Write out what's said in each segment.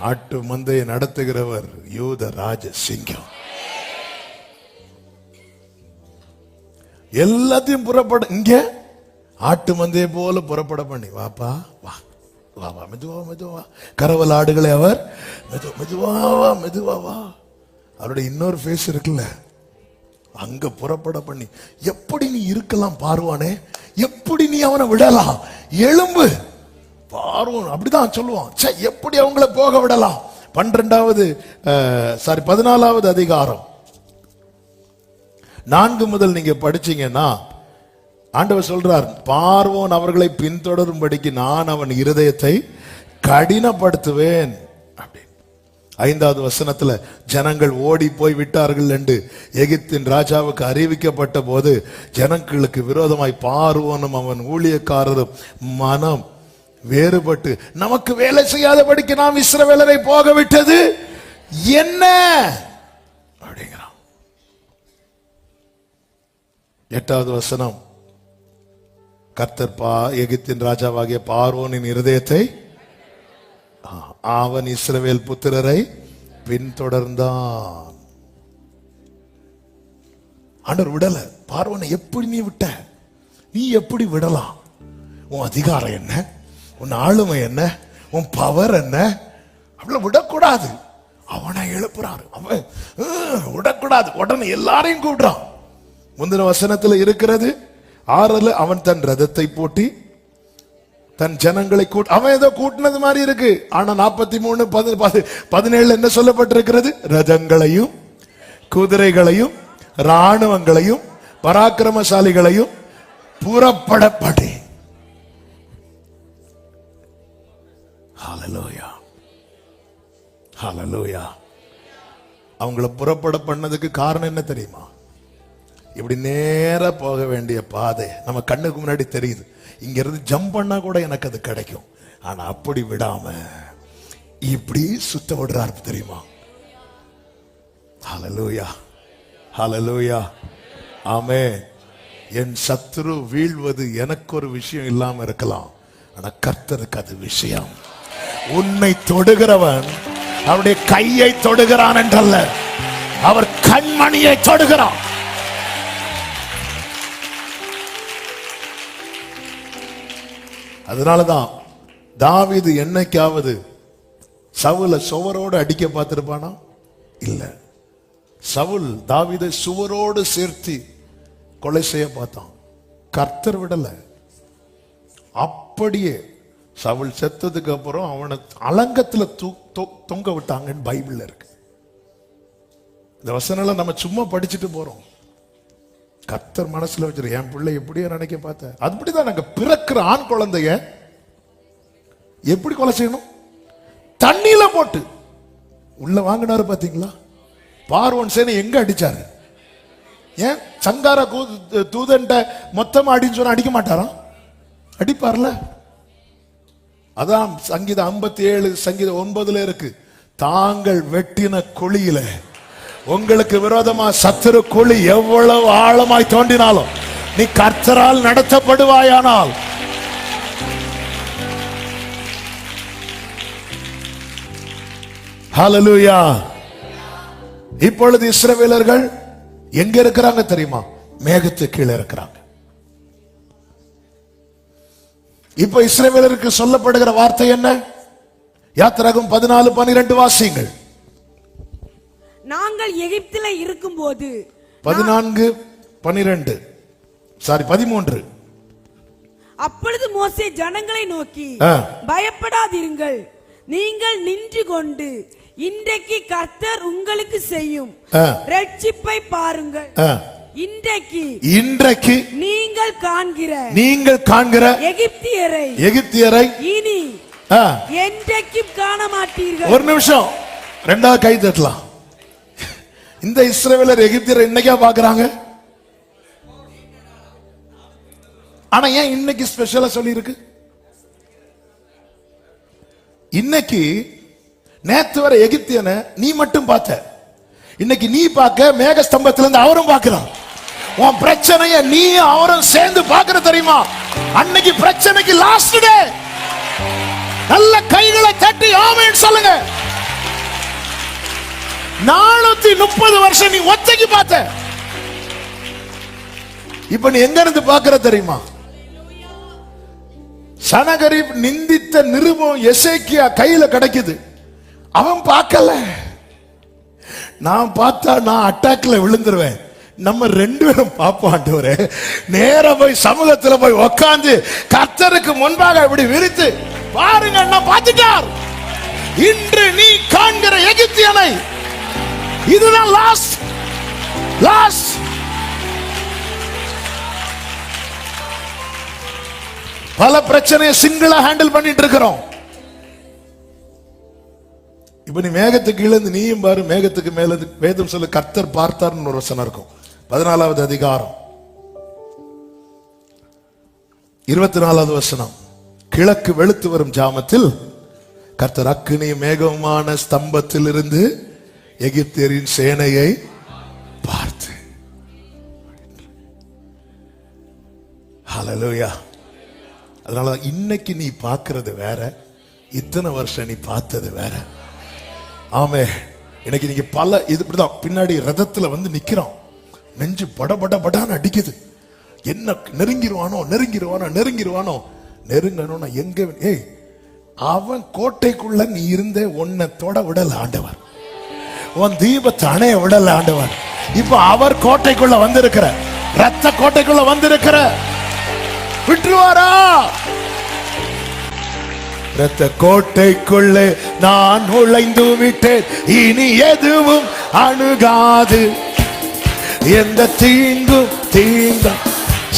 ஆட்டு மந்தையை நடத்துகிறவர் யூத ராஜ சிங்கம். எல்லாத்தையும் புறப்பட இங்க ஆட்டு மந்தையை போல புறப்பட பண்ணி வாப்பா வா வா வா மெதுவா மெதுவா. கரவல் ஆடுகளை அவர் மெதுவா மெதுவா வா. அவருடைய இன்னொரு ஃபேஸ் இருக்குல்ல, அங்க புறப்பட பண்ணி எப்படி நீ இருக்கலாம் பார்வானே, எப்படி நீ அவனை விடலாம், எலும்பு பார்வோன் அப்படிதான் சொல்லுவான். எப்படி அவங்கள போக விடலாம். 14வது அதிகாரம் 4 முதல் நீங்க படிச்சீங்கன்னா ஆண்டவர் சொல்றார், பார்வோன் அவர்களை பின்தொடரும்படிக்கு நான் அவன் இருதயத்தை கடினப்படுத்துவேன். 5வது வசனத்துல ஜனங்கள் ஓடி போய் விட்டார்கள் என்று எகிப்தின் ராஜாவுக்கு அறிவிக்கப்பட்ட போது ஜனங்களுக்கு விரோதமாய் பார்வோனும் அவன் ஊழியக்காரரும் மனம் வேறுபட்டு நமக்கு வேலை செய்யாதபடிக்கு நாம் இஸ்ரவேலரை போக விட்டது என்ன அப்படிங்கிறான். 8வது வசனம், கர்த்தர் எகிப்தின் ராஜாவாகிய பார்வோனின் இருதயத்தை அவன் இஸ்ரவேல் புத்திரரை பின்தொடர்ந்தான். ஆண்டவர் விடல. பார்வோனை எப்படி நீ விட்ட, நீ எப்படி விடலாம்? உன் அதிகாரம் என்ன, உன் ஆளுமை என்ன, உன் பவர் என்ன? அவ்வளவு விடக்கூடாது. அவனை எழுப்புறாரு. அவன் விடக்கூடாது. உடனே எல்லாரையும் கூப்பிடுறான். முந்தின வசனத்துல இருக்கிறது 6 அவன் தன் ரதத்தை பூட்டி தன் ஜனங்களை அவன் ஏதோ கூட்டினது மாதிரி இருக்கு. ஆனா 43:17 என்ன சொல்லப்பட்டிருக்கிறது? ரதங்களையும் குதிரைகளையும் ராணுவங்களையும் பராக்கிரமசாலிகளையும் புறப்படப்படி. ஹல்லேலூயா ஹல்லேலூயா. அவங்கள புறப்பட பண்ணதுக்கு காரணம் என்ன தெரியுமா? இப்படி நேரா போக வேண்டிய பாதை நம்ம கண்ணுக்கு முன்னாடி தெரியுது. இங்க இருந்து ஜம்ப் பண்ணா கூட எனக்கு அது கிடைக்கும். ஆனா அப்படி விடாம இப்படி சுத்த விடுறாரு தெரியுமா? ஹல்லேலூயா ஹல்லேலூயா ஆமென். என் சத்துரு வீழ்வது எனக்கு ஒரு விஷயம் இல்லாம இருக்கலாம், ஆனா கர்த்தருக்கு அது விஷயம். உன்னை தொடுகிறவன் அவருடைய கையை தொடுகிறான் என்றல்ல, அவர் கண்மணியை தொடுகிறான். அதனாலதான் தாவீது என்னைக்காவது சவுல சுவரோடு அடிக்க பார்த்திருப்பானா? இல்ல. சவுல் தாவீதை சுவரோடு சேர்த்து கொலை செய்ய பார்த்தான். கர்த்தர் விடல. அப்படியே சவுல் செத்ததுக்கு அப்புறம் அவனை அலங்கத்துல தொங்க விட்டாங்கன்னு பைபிள்ல இருக்கு. இந்த வசனம் நம்ம சும்மா படிச்சுட்டு போறோம். கர்த்தர் மனசுல வச்சிரு, என் பிள்ளை எப்படியோ நினைக்க பார்த்த. அப்படிதான் நாங்க பிறக்கிற ஆண் குழந்தைய எப்படி கொலை செய்யணும்? தண்ணியில போட்டு உள்ள வாங்கினாரு. பாத்தீங்களா? பார்வோன் சேனை எங்க அடிச்சாரு? ஏன் சங்கார தூதன்ட்ட மொத்தமா அடின்னு சொன்னா அடிக்க மாட்டாரா? அடிப்பார்ல. அதான் சங்கீதம் 57 சங்கீதம் 9 இருக்கு, தாங்கள் வெட்டின குழியில உங்களுக்கு விரோதமா சத்துரு குழி எவ்வளவு ஆழமாய் தோண்டினாலும் நீ கர்த்தரால் நடத்தப்படுவாயானால். ஹல்லேலூயா. இப்பொழுது இஸ்ரவேலர்கள் எங்க இருக்கிறாங்க தெரியுமா? மேகத்து கீழே இருக்கிறாங்க. இப்ப இஸ்ரவேலருக்கு சொல்லப்படுகிற வார்த்தை என்ன? யாத்திராகமம் 14:12 வாசியுங்கள். நாங்கள் எகிப்திலே இருக்கும்போது 13. அப்பொழுது மோசே ஜனங்களை நோக்கி, பயப்படாதிருங்கள், நீங்கள் நின்று கொண்டு இன்றைக்கு கர்த்தர் உங்களுக்கு செய்யும் ரட்சிப்பை பாருங்கள். இன்றைக்கு நீங்கள் காண்கிற எகிப்தியரை இனி என்றைக்கும் காண மாட்டீர்கள். ஒரு நிமிஷம், ரெண்டாவது கை தட்டலாம். இந்த இஸ்ரவேலர் எகிப்தியரை இன்னைக்கா பாக்குறாங்க? ஆனா ஏன் இன்னைக்கு ஸ்பெஷலா சொல்லி இருக்கு? இன்னைக்கு நேத்து வரை எகிப்தியனை நீ மட்டும் பார்த்த, இன்னைக்கு நீ பார்க்க மேக ஸ்தம்பத்திலிருந்து அவரும் பார்க்கிறான். உன் பிரச்சனைய நீ அவரும் சேர்ந்து பார்க்கிற தெரியுமா? அன்னைக்கு பிரச்சனைக்கு லாஸ்ட் டே. நல்ல கைகளை தட்டி ஆமென் சொல்லுங்க. 430 வருஷம் நீ ஒத்தைக்கு பார்த்த. இப்ப நீ எங்க இருந்து பார்க்கிற தெரியுமா? சனகரிப் நிந்தித்த நிருபம் எசேக்கியா கையில கிடைக்குது. அவன் பார்க்கல. நான் பார்த்தா நான் அட்டாக்ல விழுந்துருவேன். நம்ம 2 பேரும் பார்ப்போம். ஆண்டவரே, நேரா போய் சமூகத்துல போய் உட்கார்ந்து கர்த்தருக்கு முன்பாக இப்படி விரித்து பாருங்க, நான் பார்த்துட்டார். இன்று நீ காண்கிற எகிப்தியனை, இதுதான் லாஸ்ட். பல பிரச்சனையை சிங்கிளா ஹேண்டில் பண்ணிட்டு இருக்கிறோம். இப்ப நீ மேகத்துக்கு கீழே நீயும் பாரு, மேகத்துக்கு மேல வேதம் சொல்லு கர்த்தர் பார்த்தார்னு ஒரு வசனம் இருக்கும். 14வது அதிகாரம் 24வது வசனம். கிழக்கு வெளுத்து வரும் ஜாமத்தில் கர்த்தர் அக்கினி மேகமான ஸ்தம்பத்தில் இருந்து எகிப்தியரின் சேனையை பார்த்து. ஹல்லேலூயா. அதனால இன்னைக்கு நீ பார்க்கிறது வேற, இத்தனை வருஷம் நீ பார்த்தது வேற. ஆமே. இன்னைக்கு நீங்க பல இப்படிதான் பின்னாடி ரதத்துல வந்து நிக்கிறோம். நெஞ்சு படபடன்னு அடிக்குது. என்ன நெருங்கிருவானோ நெருங்கணும்னா எங்க? ஏய், அவன் கோட்டைக்குள்ள நீ இருந்த உன்னை தொட விடல ஆண்டவர். உன் தீபத்தை அணைய விடல ஆண்டவர். இப்ப அவர் கோட்டைக்குள்ள வந்திருக்கிற, ரத்த கோட்டைக்குள்ள வந்திருக்கிற, விட்டுருவாரா? ரத்த கோட்டைக்குள்ளே நான் நுழைந்து விட்டேன், இனி எதுவும் அணுகாது, எந்த தீங்கும்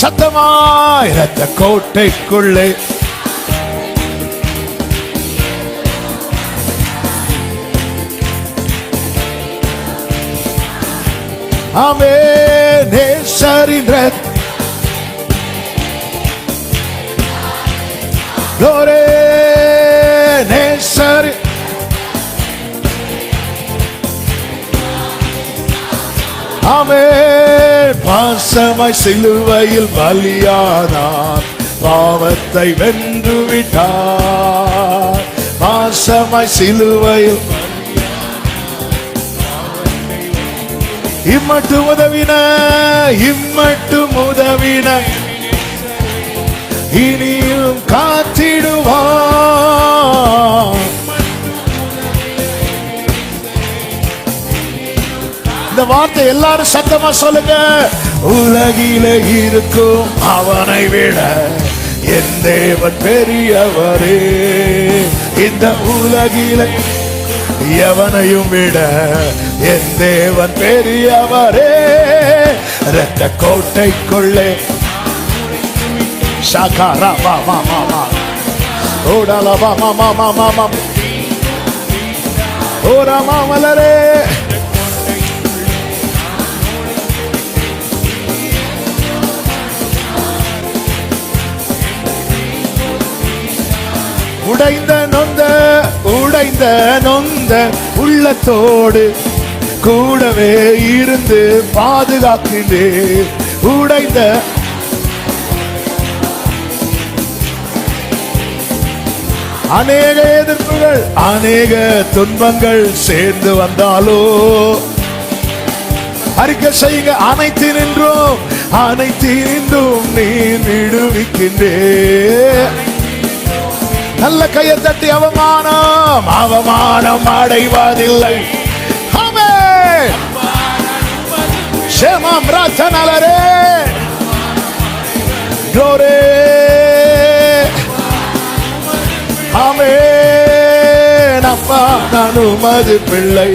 சத்தமாய் ரத்த கோட்டைக்குள்ளே. ஆமென். நேசரின் ரத்த glory நேசரி. ஆமென். பாசமாய் சிலுவையில் பலியானார், பாவத்தை வென்று விட்டார். பாசமாய் சிலுவையில் இம்மட்டும் உதவின இனியும் காத்திடுவான். இந்த வார்த்தை எல்லாரும் சத்தமா சொல்லுங்க. உலகிலே இருக்கும் அவனை விட என் தேவன் பெரியவரே. இந்த உலகிலே எவனையும் விட என் தேவன் பெரியவரே. இரத்த கோட்டைக்குள்ளே ஷாகாரா மாமா மாமா ஓடலா மாமா மாமா மாமா ஓரா மாமலரே. உடைந்த நொந்த உள்ளத்தோடு கூடவே இருந்து பாதுகாக்கின்றேன். உடைந்த அநேக எதிர்ப்புகள் அநேக துன்பங்கள் சேர்ந்து வந்தாலோ அறிக்கை செய்யுங்க. அனைத்தினின்றும் நீ விடுவிக்கின்றேன். நல்ல கையை தட்டி அவமானம் அடைவதில்லை. ஆமென். ஷேமாம் ராஜனலரே glory. ஆமென். அப்பா, நான் உமது பிள்ளை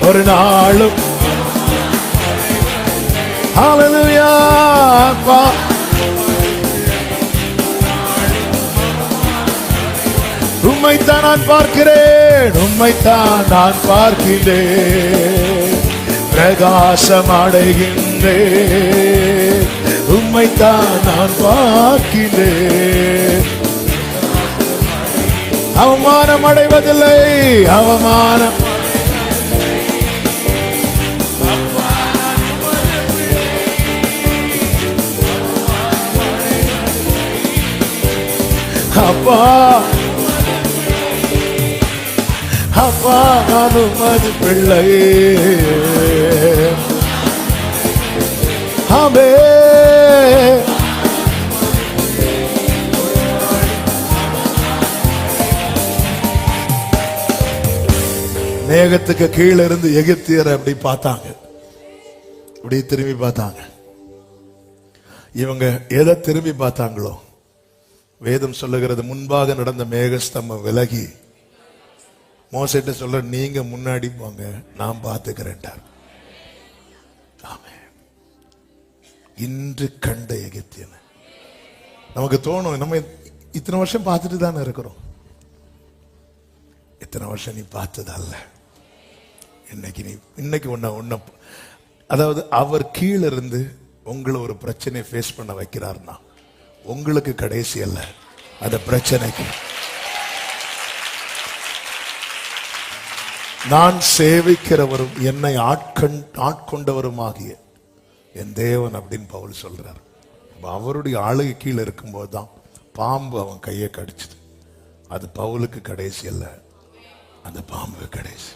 ஒரு நாளும். ஹல்லேலூயா. அப்பா, உம்மைத்தான் நான் பார்க்கிறேன், பிரகாசம் அடைகின்றேன். உம்மைத்தான் நான் பார்க்கிறேன். அவமானம் அடைவதில்லை. அவமானம் அப்பா வாழும் அது பிள்ளை. ஆமே மேகத்துக்கு கீழே இருந்து எகிப்தியரை அப்படி பார்த்தாங்க, இப்படி திரும்பி பார்த்தாங்க. இவங்க எதை திரும்பி பார்த்தாங்களோ, வேதம் சொல்லுகிறது முன்பாக நடந்த மேகஸ்தம்பம் விலகி மோசேட்ட சொல்ல, நீங்க முன்னாடி போங்க, நான் பார்த்துக்கிறேன்டார். ஆமென். இன்று கண்ட எகிப்தியன். நமக்கு தோணும், நம்ம இத்தனை வருஷம் பார்த்துட்டு தானே இருக்கிறோம். இத்தனை வருஷம் நீ பார்த்ததல்ல, இன்னைக்கு ஒன்ன அதாவது அவர் கீழே இருந்து உங்களை ஒரு பிரச்சனையை ஃபேஸ் பண்ண வைக்கிறார்னா உங்களுக்கு கடைசி அல்ல, அந்த பிரச்சனைக்கு. நான் சேவிக்கிறவரும் என்னை ஆட்கொண்டவருமாகிய என் தேவன் அப்படின்னு பவுல் சொல்றார். அவருடைய ஆளுகை கீழே இருக்கும்போது தான் பாம்பு அவன் கையை கடிச்சது. அது பவுலுக்கு கடைசி அல்ல, அந்த பாம்பு கடைசி.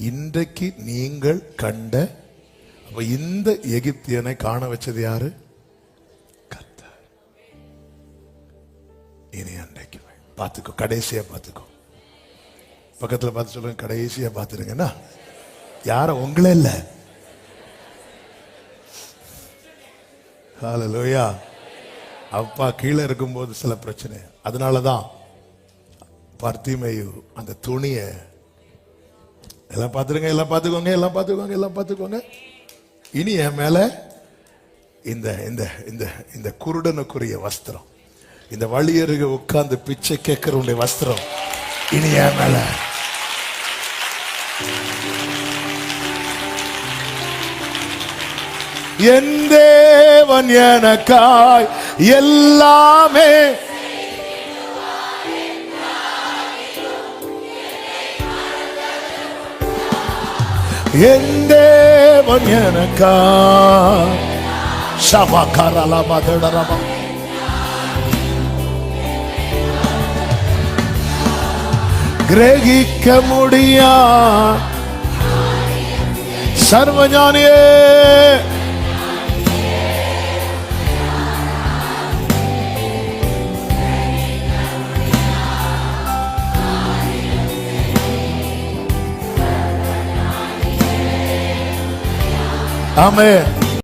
இன்றைக்கு நீங்கள் கண்ட இந்த எகிப்தியனை காண வச்சது யாரு? கர்த்தர். இனி அன்றைக்கு பார்த்துக்கோ, கடைசியா பார்த்துக்கோ. பக்கத்துல பார்த்து சொல்லுங்க, கடைசியா பார்த்துருங்கன்னா யார? உங்களே இல்ல. ஹல்லேலூயா. அப்பா கீழே இருக்கும்போது சில பிரச்சனை. அதனாலதான் பர்திமேயு அந்த துணியை எல்லாம் பார்த்துருங்க, எல்லாம் பார்த்துக்கோங்க, எல்லாம் பார்த்துக்கோங்க, எல்லாம் பார்த்துக்கோங்க. இனி என் மேல இந்த இந்த இந்த இந்த குருடனுக்குரிய வஸ்திரம், இந்த வழியருக உட்கார்ந்து பிச்சை கேட்கிறவனுடைய வஸ்திரம் இனி என் மேல. என் தேவன் எனக்காய் எல்லாமே என் தேவன் எனக்காய் சபகரலமதடரம கிரகிக்க முடியா சர்வஞானியே ஆமென்.